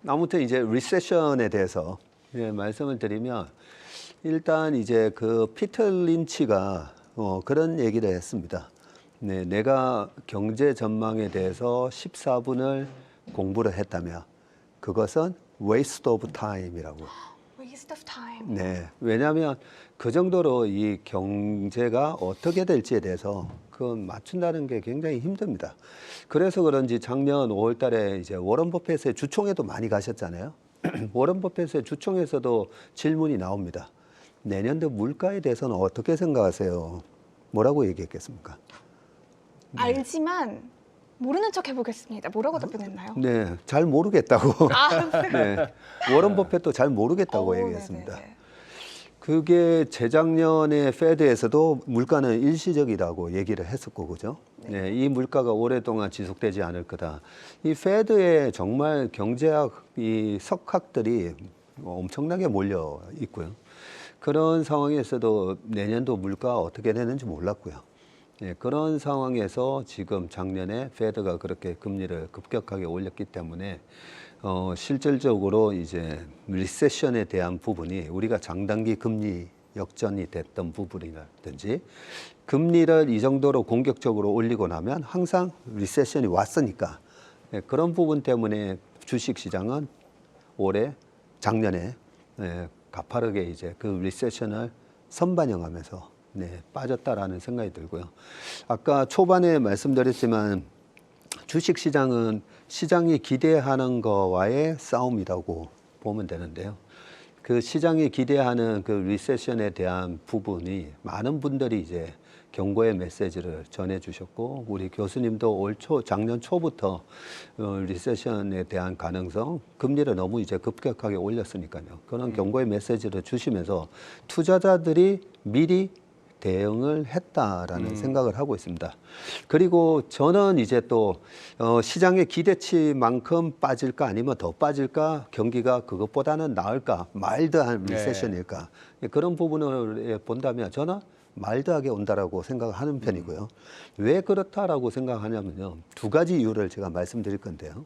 아무튼 이제 리세션에 대해서 말씀을 드리면 일단 이제 그 피터 린치가 그런 얘기를 했습니다. 네, 내가 경제 전망에 대해서 14분을 공부를 했다면 그것은 waste of time이라고. Waste of time. 네, 왜냐하면 그 정도로 이 경제가 어떻게 될지에 대해서 그 맞춘다는 게 굉장히 힘듭니다. 그래서 그런지 작년 5월 달에 이제 워런 버핏의 주총에도 많이 가셨잖아요. 워런 버핏의 주총에서도 질문이 나옵니다. 내년도 물가에 대해서는 어떻게 생각하세요? 뭐라고 얘기했겠습니까? 알지만 모르는 척 해보겠습니다. 뭐라고 답변했나요? 네, 잘 모르겠다고. 아, 네, 워런 버핏도 잘 모르겠다고 오, 얘기했습니다. 네네네. 그게 재작년에 페드에서도 물가는 일시적이라고 얘기를 했었고, 그죠? 네, 이 물가가 오랫동안 지속되지 않을 거다. 이 페드에 정말 경제학 이 석학들이 엄청나게 몰려 있고요. 그런 상황에서도 내년도 물가 어떻게 되는지 몰랐고요. 예, 그런 상황에서 지금 작년에 페드가 그렇게 금리를 급격하게 올렸기 때문에 실질적으로 이제 리세션에 대한 부분이 우리가 장단기 금리 역전이 됐던 부분이라든지 금리를 이 정도로 공격적으로 올리고 나면 항상 리세션이 왔으니까 예, 그런 부분 때문에 주식 시장은 작년에 가파르게 이제 그 리세션을 선반영하면서 빠졌다라는 생각이 들고요. 아까 초반에 말씀드렸지만 주식 시장은 시장이 기대하는 거와의 싸움이라고 보면 되는데요. 그 시장이 기대하는 그 리세션에 대한 부분이 많은 분들이 이제 경고의 메시지를 전해주셨고 우리 교수님도 작년 초부터 리세션에 대한 가능성, 금리를 너무 이제 급격하게 올렸으니까요. 그런 경고의 메시지를 주시면서 투자자들이 미리 대응을 했다라는 생각을 하고 있습니다. 그리고 저는 이제 또 시장의 기대치만큼 빠질까 아니면 더 빠질까 경기가 그것보다는 나을까 마일드한 리세션일까 그런 부분을 본다면 저는 마일드하게 온다라고 생각을 하는 편이고요. 왜 그렇다라고 생각하냐면요. 두 가지 이유를 제가 말씀드릴 건데요.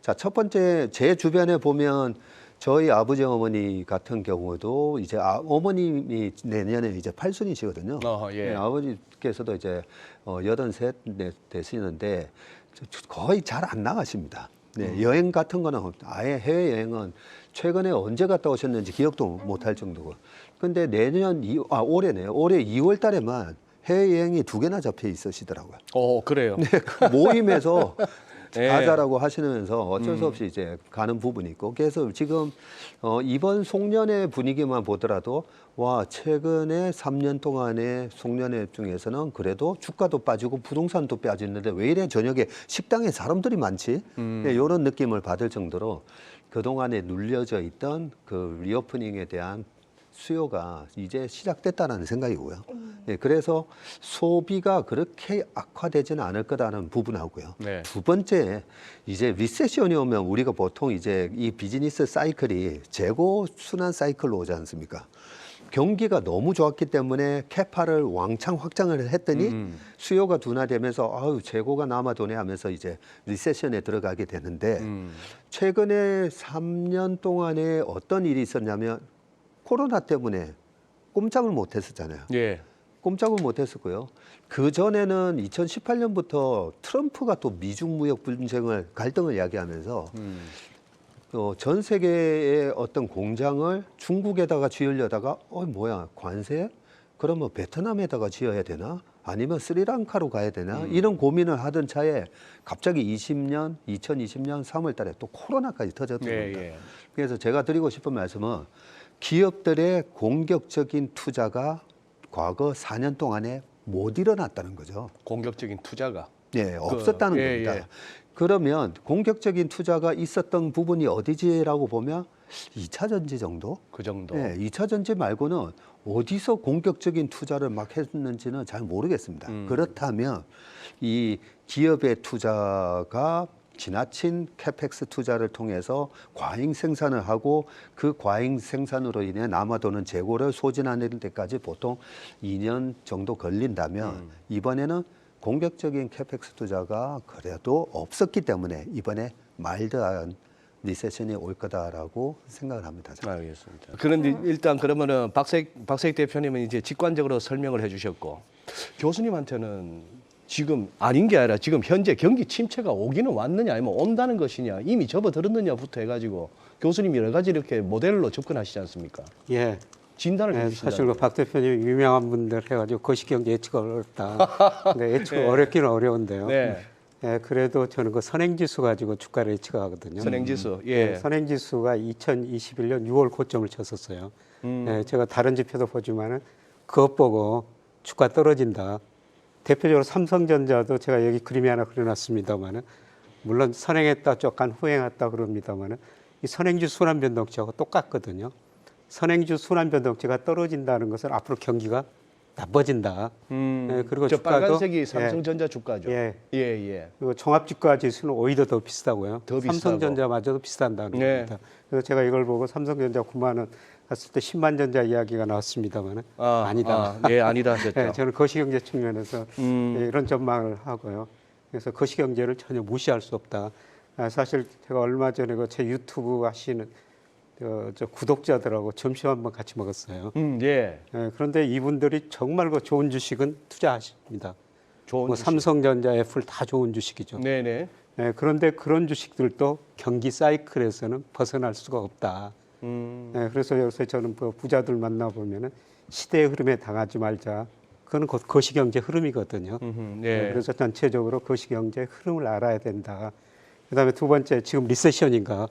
자, 첫 번째 제 주변에 보면 저희 아버지 어머니 같은 경우도 이제 어머님이 내년에 이제 8순이시거든요. 예. 네, 아버지께서도 이제 83 되시는데 거의 잘 안 나가십니다. 네, 여행 같은 거는 아예 해외 여행은 최근에 언제 갔다 오셨는지 기억도 못 할 정도고. 근데 올해네요. 올해 2월 달에만 해외 여행이 2개나 잡혀 있으시더라고요. 그래요. 네, 그 모임에서 예. 가자라고 하시면서 어쩔 수 없이 이제 가는 부분이 있고 그래서 지금 이번 송년회 분위기만 보더라도 와 최근에 3년 동안의 송년회 중에서는 그래도 주가도 빠지고 부동산도 빠지는데 왜 이래 저녁에 식당에 사람들이 많지? 네, 이런 느낌을 받을 정도로 그동안에 눌려져 있던 그 리오프닝에 대한 수요가 이제 시작됐다는 생각이고요. 네, 그래서 소비가 그렇게 악화되지는 않을 거다는 부분하고요. 네. 두 번째, 이제 리세션이 오면 우리가 보통 이제 이 비즈니스 사이클이 재고 순환 사이클로 오지 않습니까? 경기가 너무 좋았기 때문에 캐파를 왕창 확장을 했더니 수요가 둔화되면서 아유 재고가 남아도네 하면서 이제 리세션에 들어가게 되는데 최근에 3년 동안에 어떤 일이 있었냐면 코로나 때문에 꼼짝을 못 했었잖아요. 예. 꼼짝을 못 했었고요. 그 전에는 2018년부터 트럼프가 또 미중 무역 분쟁을 갈등을 야기하면서 전 세계의 어떤 공장을 중국에다가 지으려다가 뭐야 관세? 그러면 베트남에다가 지어야 되나? 아니면 스리랑카로 가야 되나? 이런 고민을 하던 차에 갑자기 2020년 3월 달에 또 코로나까지 터졌던 겁니다. 예. 그래서 제가 드리고 싶은 말씀은 기업들의 공격적인 투자가 과거 4년 동안에 못 일어났다는 거죠. 공격적인 투자가. 네, 없었다는 겁니다. 예. 그러면 공격적인 투자가 있었던 부분이 어디지라고 보면 2차 전지 정도? 그 정도. 네, 2차 전지 말고는 어디서 공격적인 투자를 막 했는지는 잘 모르겠습니다. 그렇다면 이 기업의 투자가 지나친 캐펙스 투자를 통해서 과잉 생산을 하고 그 과잉 생산으로 인해 남아도는 재고를 소진하는 데까지 보통 2년 정도 걸린다면 이번에는 공격적인 캐펙스 투자가 그래도 없었기 때문에 이번에 마일드한 리세션이 올 거다라고 생각을 합니다. 저는. 알겠습니다. 그런데 일단 그러면은 박세익 대표님은 이제 직관적으로 설명을 해주셨고 교수님한테는 지금 아닌 게 아니라 지금 현재 경기 침체가 오기는 왔느냐 아니면 온다는 것이냐 이미 접어들었느냐부터 해가지고 교수님이 여러 가지 이렇게 모델로 접근하시지 않습니까? 예. 진단을 예, 해주신다. 사실 박 대표님 유명한 분들 해가지고 거시경제 예측가 어렵다. 네, 예측 네. 어렵기는 어려운데요. 네, 예, 그래도 저는 그 선행지수 가지고 주가를 예측하거든요. 선행지수. 예, 예. 선행지수가 2021년 6월 고점을 쳤었어요. 예, 제가 다른 지표도 보지만은 그것 보고 주가 떨어진다. 대표적으로 삼성전자도 제가 여기 그림이 하나 그려놨습니다만은 물론 선행했다 조금 후행했다 그럽니다만은 이 선행지수 순환 변동치하고 똑같거든요. 선행지수 순환 변동치가 떨어진다는 것은 앞으로 경기가 나빠진다. 예, 그리고 저 주가도 빨간색이 삼성전자 주가죠. 예. 예. 그리고 종합주가 지수는 오히려 더 비싸고요. 더 비싸고. 삼성전자마저도 비싼다는 네. 겁니다. 그래서 제가 이걸 보고 삼성전자 9만 원 갔을 때 10만 전자 이야기가 나왔습니다만은 아니다. 예, 아니다 하셨죠. 예, 저는 거시경제 측면에서 음. 예, 이런 전망을 하고요. 그래서 거시경제를 전혀 무시할 수 없다. 사실 제가 얼마 전에 그 제 유튜브 하시는 저 구독자들하고 점심 한번 같이 먹었어요. 예. 예, 그런데 이분들이 정말 그 좋은 주식은 투자하십니다. 좋은 뭐 주식. 삼성전자, 애플 다 좋은 주식이죠. 네네. 예, 그런데 그런 주식들도 경기 사이클에서는 벗어날 수가 없다. 예, 그래서 요새 저는 그 부자들 만나보면은 시대의 흐름에 당하지 말자. 그건 곧 거시경제 흐름이거든요. 네. 예, 그래서 전체적으로 거시경제 흐름을 알아야 된다. 그다음에 두 번째 지금 리세션인가?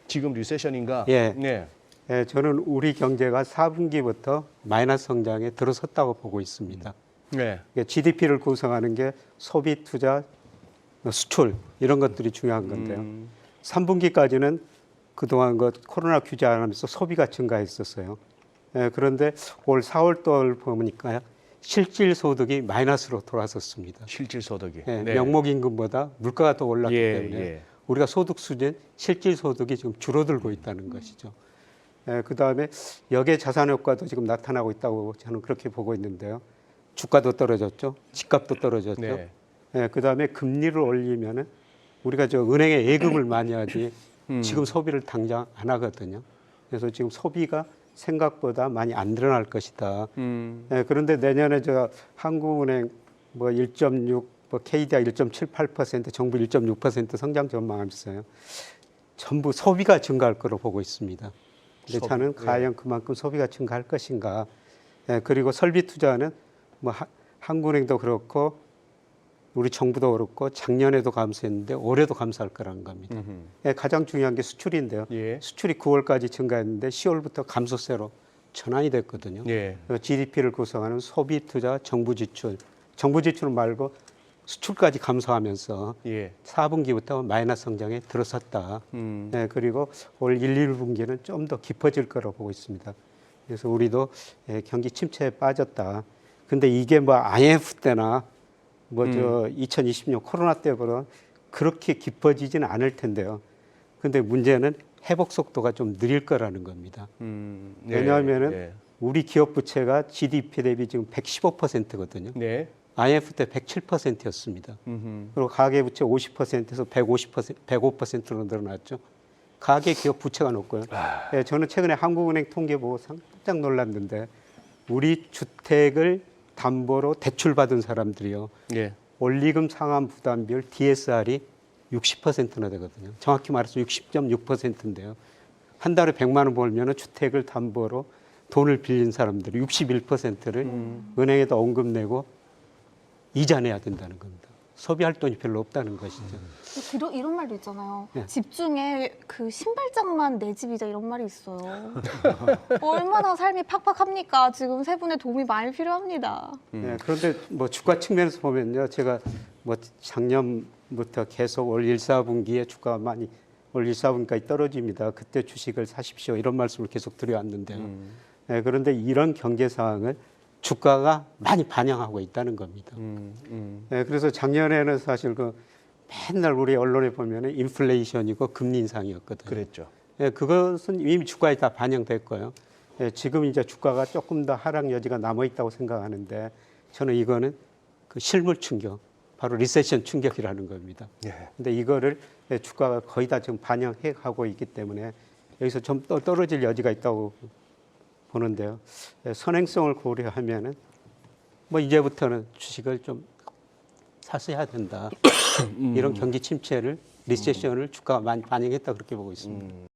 지금 리세션인가? 예. 네. 예, 저는 우리 경제가 4분기부터 마이너스 성장에 들어섰다고 보고 있습니다. 네. GDP를 구성하는 게 소비, 투자, 수출 이런 것들이 중요한 건데요. 3분기까지는 그동안 그 코로나 규제 안 하면서 소비가 증가했었어요. 예, 그런데 올 4월달 보니까 실질 소득이 마이너스로 돌아섰습니다. 실질 소득이. 예, 네. 명목임금보다 물가가 더 올랐기 예, 때문에 예. 우리가 소득 수준, 실질 소득이 지금 줄어들고 있다는 것이죠. 예, 그다음에 역의 자산 효과도 지금 나타나고 있다고 저는 그렇게 보고 있는데요. 주가도 떨어졌죠. 집값도 떨어졌죠. 네. 예, 그다음에 금리를 올리면은 우리가 저 은행에 예금을 많이 하지 지금 소비를 당장 안 하거든요. 그래서 지금 소비가 생각보다 많이 안 늘어날 것이다. 예, 그런데 내년에 저 한국은행 뭐 1.6, 뭐 KDI 1.78%, 정부 1.6% 성장 전망하면서요. 전부 소비가 증가할 거로 보고 있습니다. 근데 소비, 저는 과연 그만큼 소비가 증가할 것인가? 예, 그리고 설비 투자는 뭐 한국은행도 그렇고 우리 정부도 그렇고 작년에도 감소했는데 올해도 감소할 거라는 겁니다. 예, 가장 중요한 게 수출인데요. 예. 수출이 9월까지 증가했는데 10월부터 감소세로 전환이 됐거든요. 예. GDP를 구성하는 소비, 투자, 정부 지출 말고 수출까지 감소하면서 예. 4분기부터 마이너스 성장에 들어섰다. 예, 그리고 올 1, 2분기는 좀 더 깊어질 거라고 보고 있습니다. 그래서 우리도 예, 경기 침체에 빠졌다. 근데 이게 뭐 IMF 때나 뭐 저 2020년 코로나 때보다 그렇게 깊어지지는 않을 텐데요. 근데 문제는 회복 속도가 좀 느릴 거라는 겁니다. 예. 왜냐하면은 예. 우리 기업 부채가 GDP 대비 지금 115%거든요. 네. IMF 때 107%였습니다. 그리고 가계 부채 50%에서 105%로 늘어났죠. 가계 기업 부채가 높고요. 예, 저는 최근에 한국은행 통계 보고 깜짝 놀랐는데 우리 주택을 담보로 대출받은 사람들이요. 예. 원리금 상환 부담 비율 DSR이 60%나 되거든요. 정확히 말해서 60.6%인데요. 한 달에 100만 원 벌면 주택을 담보로 돈을 빌린 사람들이 61%를 은행에다 원금 내고 이자 내야 된다는 겁니다. 소비할 돈이 별로 없다는 것이죠. 이런 말도 있잖아요. 예. 집 중에 그 신발장만 내 집이자 이런 말이 있어요. 얼마나 삶이 팍팍합니까? 지금 세 분의 도움이 많이 필요합니다. 예, 그런데 뭐 주가 측면에서 보면요, 제가 뭐 작년부터 계속 올 1, 4분기에 주가가 많이 올 1, 4분기까지 떨어집니다. 그때 주식을 사십시오 이런 말씀을 계속 드려왔는데요. 예, 그런데 이런 경제 상황을 주가가 많이 반영하고 있다는 겁니다. 예, 그래서 작년에는 사실 그 맨날 우리 언론에 보면은 인플레이션이고 금리 인상이었거든요. 그랬죠. 예, 그것은 이미 주가에 다 반영됐고요. 예, 지금 이제 주가가 조금 더 하락 여지가 남아 있다고 생각하는데 저는 이거는 그 실물 충격, 바로 리세션 충격이라는 겁니다. 예. 근데 이거를 주가가 거의 다 지금 반영해 가고 있기 때문에 여기서 좀 떨어질 여지가 있다고 보는데요. 선행성을 고려하면은 뭐 이제부터는 주식을 좀 사서야 된다. 이런 경기 침체를 리세션을 주가가 많이 반영했다 그렇게 보고 있습니다.